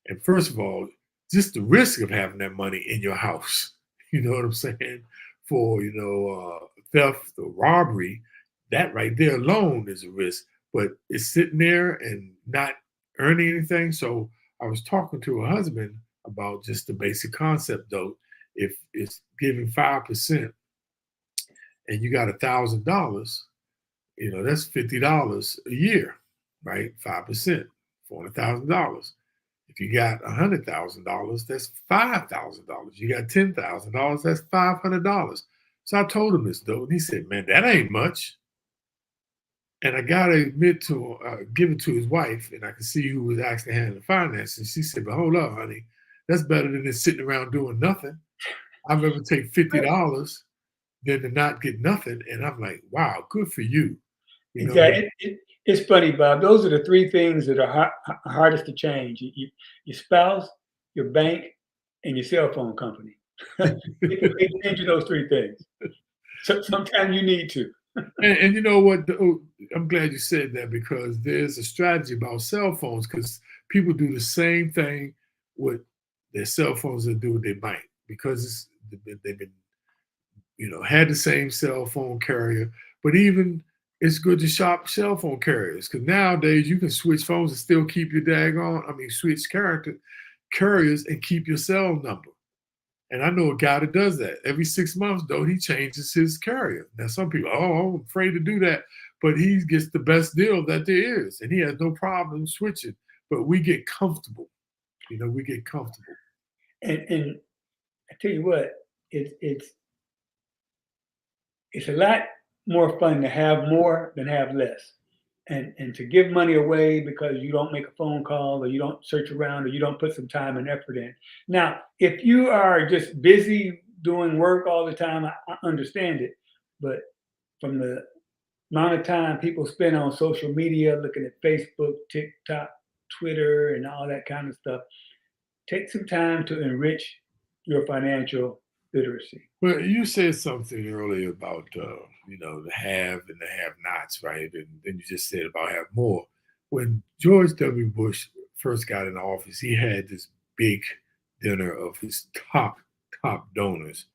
And first of all, just the risk of having that money in your house, you know what I'm saying, for, theft or robbery, that right there alone is a risk. But it's sitting there and not earning anything. So I was talking to her husband about just the basic concept, though. If it's giving 5% and you got $1,000, that's $50 a year, right? 5%, $400,000. If you got $100,000, that's $5,000. You got $10,000, that's $500. So I told him this, though, and he said, "Man, that ain't much." And I gotta admit to give it to his wife, and I could see who was actually handling the finances. She said, "But hold on, honey, that's better than just sitting around doing nothing. I'd rather take $50 than to not get nothing." And I'm like, "Wow, good for you." Exactly. It's funny, Bob. Those are the three things that are hardest to change: your spouse, your bank, and your cell phone company. They change those three things. So sometimes you need to. And you know what? I'm glad you said that, because there's a strategy about cell phones, because people do the same thing with their cell phones that do with their bank, because they've been had the same cell phone carrier. But even it's good to shop cell phone carriers, because nowadays you can switch phones and still keep your switch carriers and keep your cell number. And I know a guy that does that. Every 6 months, though, he changes his carrier. Now, some people, I'm afraid to do that. But he gets the best deal that there is, and he has no problem switching. But we get comfortable. We get comfortable. And I tell you what, it's a lot more fun to have more than have less. And to give money away because you don't make a phone call, or you don't search around, or you don't put some time and effort in. Now, if you are just busy doing work all the time, I understand it. But from the amount of time people spend on social media, looking at Facebook, TikTok, Twitter, and all that kind of stuff, take some time to enrich your financial literacy. Well, you said something earlier about the have and the have-nots, right? And then you just said about have more. When George W. Bush first got in office, he had this big dinner of his top donors,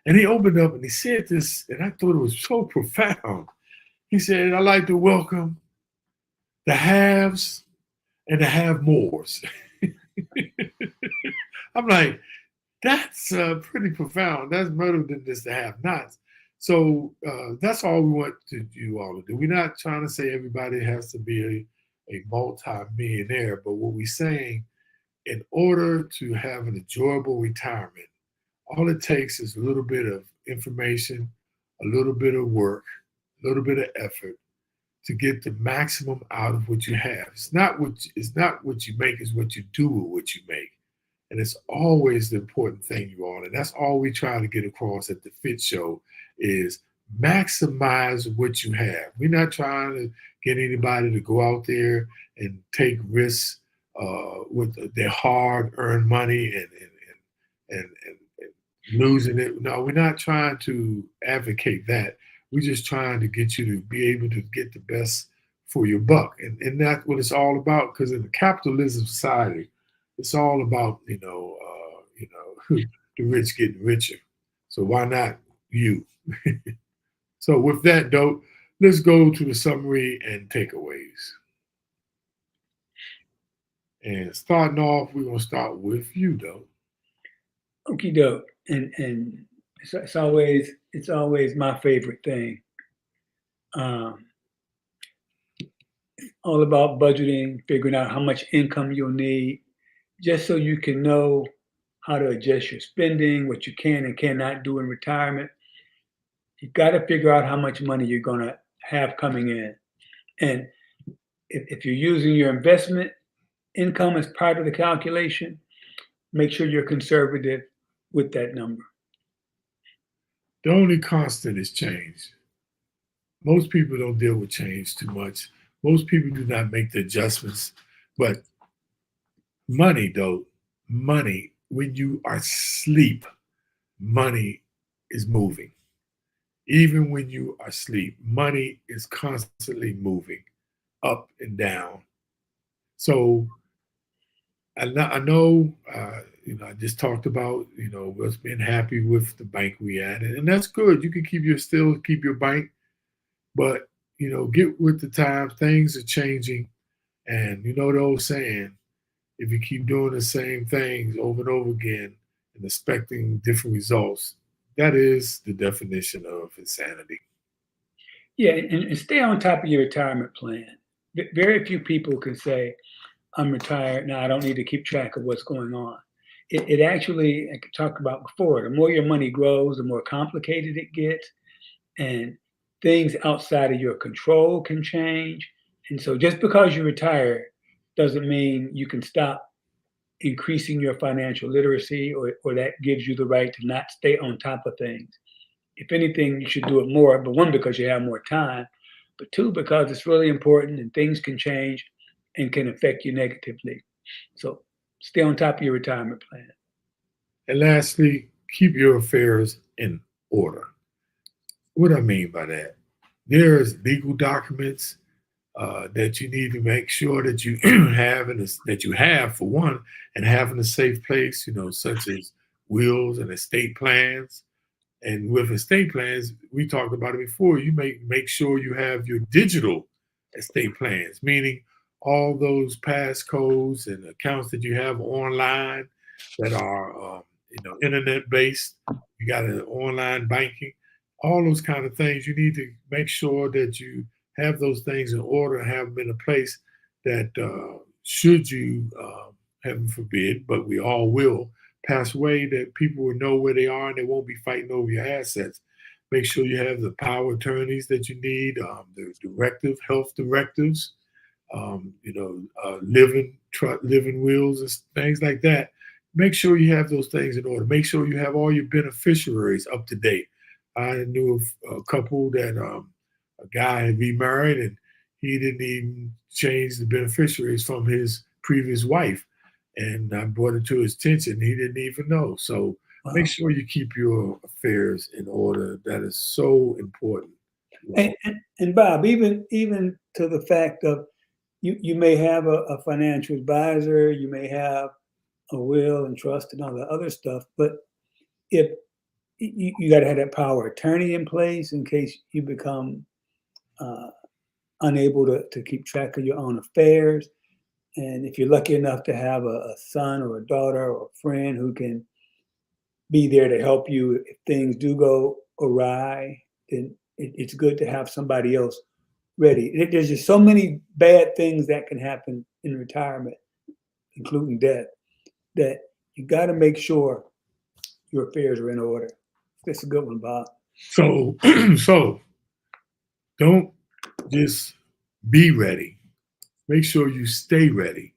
and he opened up and he said this, and I thought it was so profound. He said, "I'd like to welcome the haves and the have-mores." I'm like, that's pretty profound. That's better than just the have-nots. So that's all we want you all to do. We're not trying to say everybody has to be a multi-millionaire, but what we're saying, in order to have an enjoyable retirement, all it takes is a little bit of information, a little bit of work, a little bit of effort to get the maximum out of what you have. It's not what you make, it's what you do with what you make. And it's always the important thing, you all. And that's all we try to get across at the FITT Show, is maximize what you have. We're not trying to get anybody to go out there and take risks with their hard-earned money and losing it. No, we're not trying to advocate that. We're just trying to get you to be able to get the best for your buck. And that's what it's all about, because in the capitalism society, it's all about, the rich getting richer. So why not you? So with that, though, let's go to the summary and takeaways. And starting off, we're going to start with you, though. Okie doke. And it's always my favorite thing. All about budgeting, figuring out how much income you'll need, just so you can know how to adjust your spending, what you can and cannot do in retirement. You've got to figure out how much money you're going to have coming in. And if you're using your investment income as part of the calculation, make sure you're conservative with that number. The only constant is change. Most people don't deal with change too much. Most people do not make the adjustments. But money, when you are asleep, money is moving. Even when you are asleep, money is constantly moving up and down. So I know, I just talked about, us being happy with the bank we at, and that's good. You can still keep your bank, but get with the times. Things are changing, and the old saying, if you keep doing the same things over and over again and expecting different results, that is the definition of insanity. Yeah, and stay on top of your retirement plan. Very few people can say, I'm retired now, I don't need to keep track of what's going on. It actually, I talked about before, the more your money grows, the more complicated it gets, and things outside of your control can change. And so just because you retire doesn't mean you can stop increasing your financial literacy, or that gives you the right to not stay on top of things. If anything, you should do it more, but one, because you have more time, but two, because it's really important and things can change and can affect you negatively. So stay on top of your retirement plan. And lastly, keep your affairs in order. What do I mean by that? There's legal documents that you need to make sure that you have, and that you have, for one, and have in a safe place, such as wills and estate plans. And with estate plans, we talked about it before, you make sure you have your digital estate plans, meaning all those passcodes and accounts that you have online that are internet based. You got an online banking, all those kind of things. You need to make sure that you have those things in order and have them in a place that should you, heaven forbid, but we all will, pass away, that people will know where they are and they won't be fighting over your assets. Make sure you have the power attorneys that you need, the health directives, living wills and things like that. Make sure you have those things in order. Make sure you have all your beneficiaries up to date. I knew a couple that a guy had remarried, and he didn't even change the beneficiaries from his previous wife. And I brought it to his attention. He didn't even know. So make sure you keep your affairs in order. That is so important. And Bob, even to the fact of you may have a financial advisor, you may have a will and trust and all the other stuff, but if you got to have that power of attorney in place in case you become unable to keep track of your own affairs. And if you're lucky enough to have a son or a daughter or a friend who can be there to help you if things do go awry, then it's good to have somebody else ready. There's just so many bad things that can happen in retirement, including death, that you got to make sure your affairs are in order. That's a good one, Bob. So, so don't just be ready. Make sure you stay ready.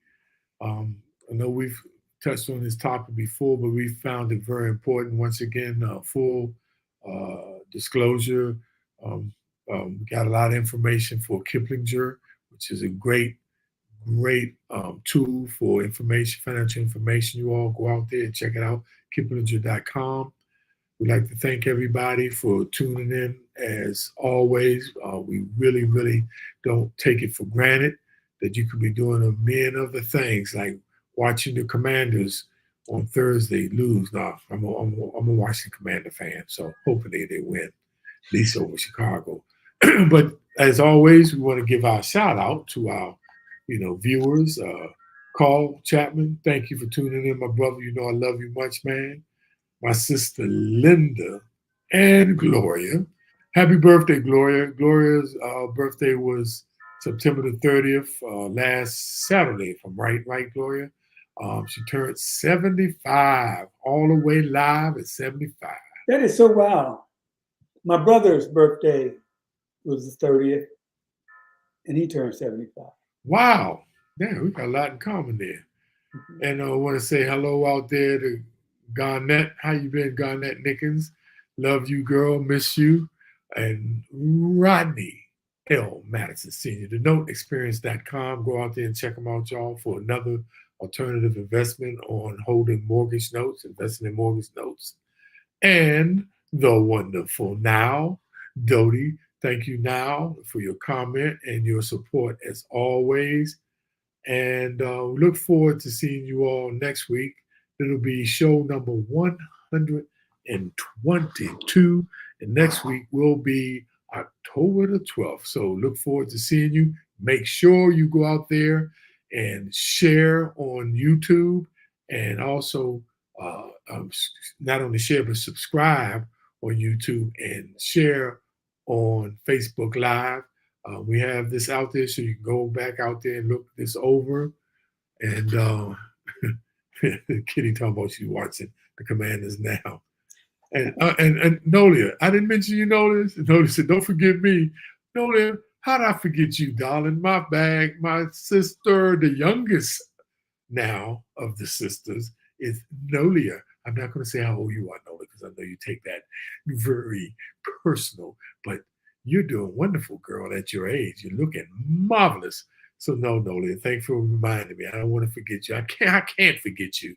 I know we've touched on this topic before, but we found it very important. Once again, full disclosure. We got a lot of information for Kiplinger, which is a great tool for information, financial information. You all go out there and check it out, kiplinger.com. We'd like to thank everybody for tuning in. As always, we really, really don't take it for granted that you could be doing a million other things, like watching the Commanders on Thursday lose. Now, I'm a Washington Commander fan, so hopefully they win, at least over Chicago. But as always, we want to give our shout out to our, viewers. Carl Chapman, thank you for tuning in, my brother. You know I love you much, man. My sister Linda and Gloria. Happy birthday, Gloria. Gloria's birthday was September the 30th, last Saturday, if I'm right, Gloria? She turned 75, all the way live at 75. That is so wild. My brother's birthday was the 30th, and he turned 75. Wow. Yeah, we got a lot in common there. Mm-hmm. And I want to say hello out there to Garnett. How you been, Garnett Nickens? Love you, girl. Miss you. And Rodney L. Madison Sr. The NoteExperience.com. Go out there and check them out, y'all, for another alternative investment on holding mortgage notes, investing in mortgage notes. And the wonderful Now, Dodie. Thank you, Now, for your comment and your support as always. And look forward to seeing you all next week. It'll be show number 122. And next week will be October the 12th. So look forward to seeing you. Make sure you go out there and share on YouTube, and also not only share but subscribe on YouTube and share on Facebook Live. We have this out there, so you can go back out there and look this over. And Kitty talking about she's watching the Commanders now. And Nolia, I didn't mention you, Nolia. Nolia said, "Don't forget me." Nolia, how did I forget you, darling? My bag, my sister, the youngest now of the sisters, is Nolia. I'm not going to say how old you are, Nolia, because I know you take that very personal. But you're doing wonderful, girl, at your age. You're looking marvelous. So no, Nolia, thanks for reminding me. I don't want to forget you. I can't forget you.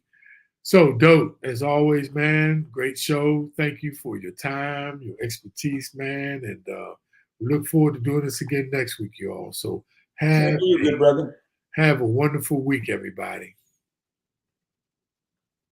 So, Dope, as always, man, great show. Thank you for your time, your expertise, man. And we look forward to doing this again next week, y'all. So have you, good brother. Have a wonderful week, everybody.